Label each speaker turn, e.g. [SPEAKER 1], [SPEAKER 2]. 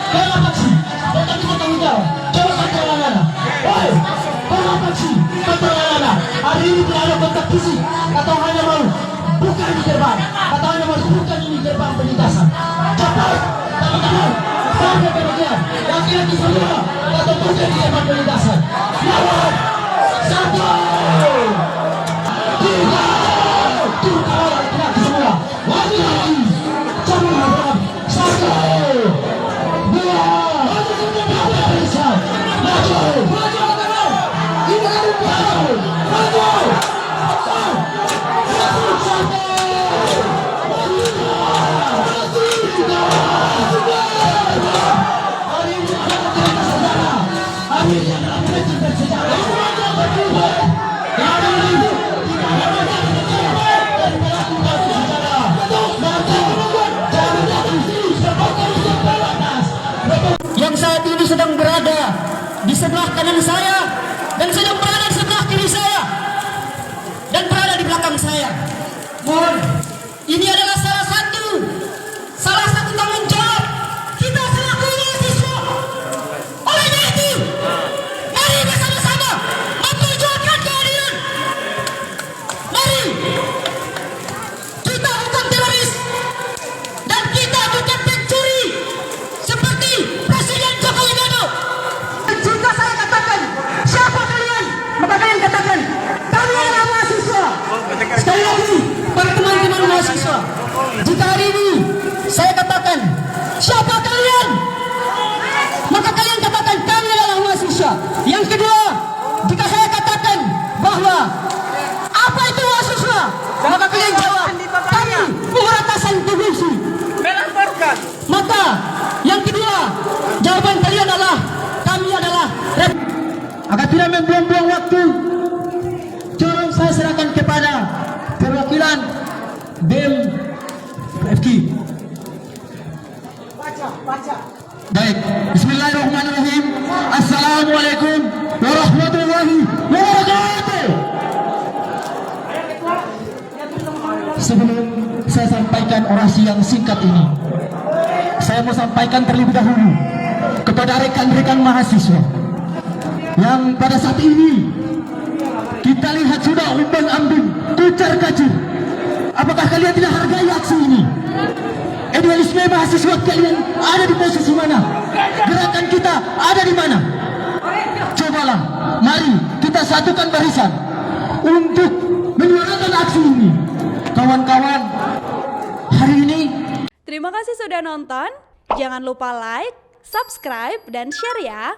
[SPEAKER 1] Kaya apa sih? Kata kita tanggung jawab. Coba kata anak-anak. Woi, kaya apa sih? Kata anak-anak. Hari ini tidak ada kontak fisik. Atau hanya mau buka di gerbang. Atau hanya mau buka di gerbang pelintasan. Cepat, teman-teman. Sampai ke bagian. Laki-laki semua. Atau buka di gerbang pelintasan. Lawan. Satu. Tiga. Tiga laki-laki semua. Laki-laki. Coba berapa? Satu. Dua. Tiga. Maju. Maju. Ini ada maju. Maju. Yang saat ini sedang berada di sebelah kanan saya dan sedang berada di sebelah kiri saya dan berada di belakang saya. Mohon, ini adalah salah satu tanggung jawab kita selaku mahasiswa. Olehnya itu, mari bersama-sama memperjuangkan keadilan. Mari, kita bukan teroris dan kita bukan pencuri seperti Presiden Joko Widodo. Jika saya katakan, siapa kalian? Maka kalian katakan, kami adalah mahasiswa. Sekali lagi, para teman-teman mahasiswa, jika hari ini saya katakan, siapa kalian? Maka kalian katakan, kami adalah mahasiswa. Yang kedua, jika saya katakan bahwa apa itu mahasiswa? Maka kalian jawab, kami pemberantasan korupsi. Maka yang kedua, jawaban kalian adalah, kami adalah agar tidak membuang-buang waktu. Tolong saya serahkan kepada perwakilan BEM FK. Baik, bismillahirrahmanirrahim. Assalamualaikum warahmatullahi wabarakatuh. Sebelum saya sampaikan orasi yang singkat ini, saya mau sampaikan terlebih dahulu kepada rekan-rekan mahasiswa yang pada saat ini kita lihat sudah umbang-ambing, kucar-kacir. Apakah kalian tidak hargai aksi ini? Idealisme mahasiswa kalian ada di posisi mana? Gerakan kita ada di mana? Cobalah, mari kita satukan barisan untuk menyuarakan aksi ini. Kawan-kawan, hari ini
[SPEAKER 2] Terima kasih sudah nonton. Jangan lupa like, subscribe, dan share ya.